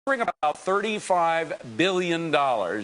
bring about $35 billion,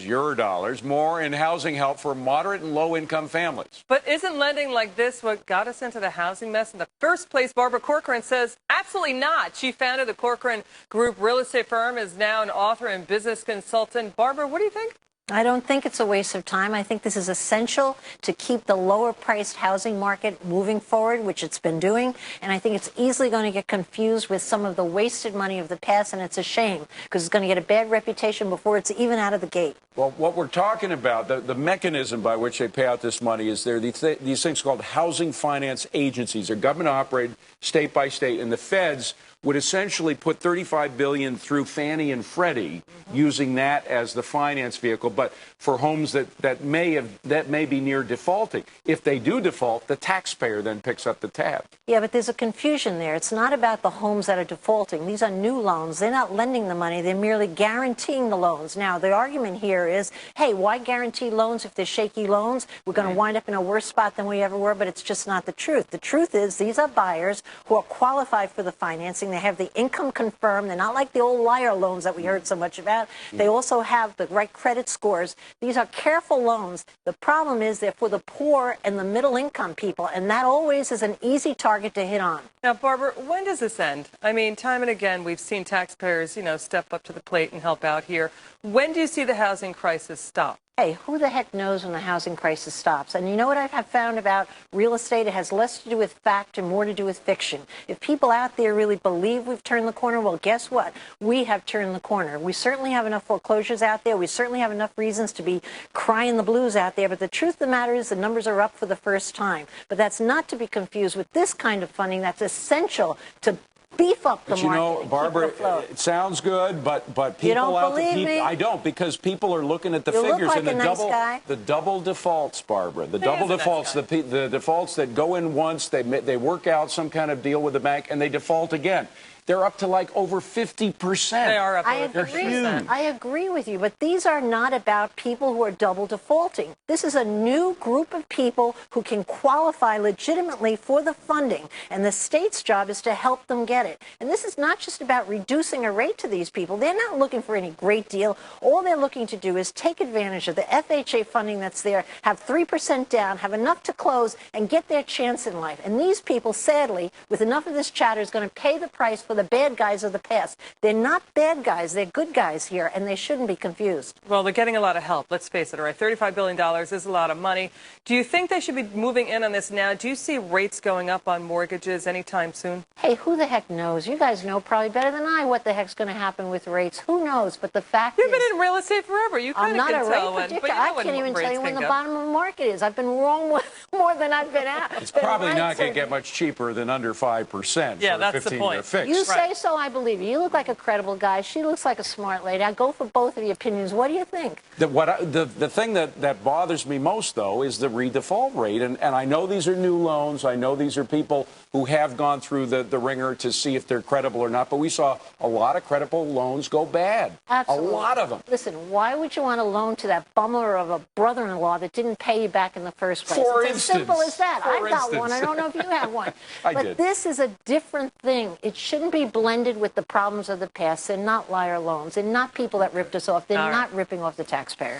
your dollars, more in housing help for moderate and low-income families. But isn't lending like this what got us into the housing mess in the first place? Barbara Corcoran says absolutely not. She founded the Corcoran Group real estate firm, is now an author and business consultant. Barbara, what do you think? I don't think it's a waste of time. I think this is essential to keep the lower-priced housing market moving forward, which it's been doing. And I think it's easily going to get confused with some of the wasted money of the past, and it's a shame because it's going to get a bad reputation before it's even out of the gate. Well, what we're talking about, the mechanism by which they pay out this money is there are these things called housing finance agencies. They're government-operated, state by state, and the feds would essentially put $35 billion through Fannie and Freddie, using that as the finance vehicle, but for homes that may be near defaulting. If they do default, the taxpayer then picks up the tab. Yeah, but there's a confusion there. It's not about the homes that are defaulting. These are new loans. They're not lending the money. They're merely guaranteeing the loans. Now, the argument here is, hey, why guarantee loans if they're shaky loans? We're going to wind up in a worse spot than we ever were, but it's just not the truth. The truth is these are buyers who are qualified for the financing. They have the income confirmed. They're not like the old liar loans that we heard so much about. They also have the right credit scores. These are careful loans. The problem is they're for the poor and the middle income people, and that always is an easy target to hit on. Now, Barbara, when does this end? I mean, time and again, we've seen taxpayers, step up to the plate and help out here. When do you see the housing crisis stop? Hey, who the heck knows when the housing crisis stops? And you know what I have found about real estate? It has less to do with fact and more to do with fiction. If people out there really believe we've turned the corner, well, guess what? We have turned the corner. We certainly have enough foreclosures out there. We certainly have enough reasons to be crying the blues out there. But the truth of the matter is the numbers are up for the first time. But that's not to be confused with this kind of funding that's essential to beef up the market. Barbara, it sounds good, but people you don't out believe there, me? I don't, because people are looking at the you figures look like and the double defaults, Barbara. The double defaults, the defaults that go in once, they work out some kind of deal with the bank and they default again. They're up to like over 50%. They are up over 50%. I agree with you, but these are not about people who are double defaulting. This is a new group of people who can qualify legitimately for the funding, and the state's job is to help them get it. And this is not just about reducing a rate to these people. They're not looking for any great deal. All they're looking to do is take advantage of the FHA funding that's there, have 3% down, have enough to close, and get their chance in life. And these people, sadly, with enough of this chatter, is going to pay the price for the bad guys of the past. They're not bad guys. They're good guys here, and they shouldn't be confused. Well, they're getting a lot of help. Let's face it, all right? $35 billion is a lot of money. Do you think they should be moving in on this now? Do you see rates going up on mortgages anytime soon? Hey, who the heck knows? You guys know probably better than I what the heck's going to happen with rates. Who knows? But the fact is... You've been in real estate forever. You kind of can tell when. But I can't even tell you when the bottom of the market is. I've been wrong more than I've been out. It's probably not going to get much cheaper than under 5%. Yeah, that's the point. Fixed. You say so, I believe you. You look like a credible guy. She looks like a smart lady. I go for both of your opinions. What do you think? The thing that bothers me most, though, is the redefault rate. And I know these are new loans. I know these are people who have gone through the ringer to see if they're credible or not. But we saw a lot of credible loans go bad. Absolutely. A lot of them. Listen, why would you want a loan to that bummer of a brother-in-law that didn't pay you back in the first place? It's as simple as that. I got one. I don't know if you have one. But this is a different thing. It shouldn't be blended with the problems of the past. They're not liar loans. They're not people that ripped us off. They're not ripping off the taxpayer.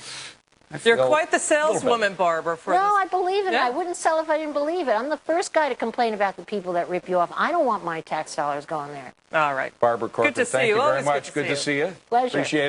You're quite the saleswoman, Barbara. I believe it. Yeah. I wouldn't sell if I didn't believe it. I'm the first guy to complain about the people that rip you off. I don't want my tax dollars going there. All right. Barbara Corcoran, good to see you. Thank you very much. Good to see you. Pleasure. Appreciate it.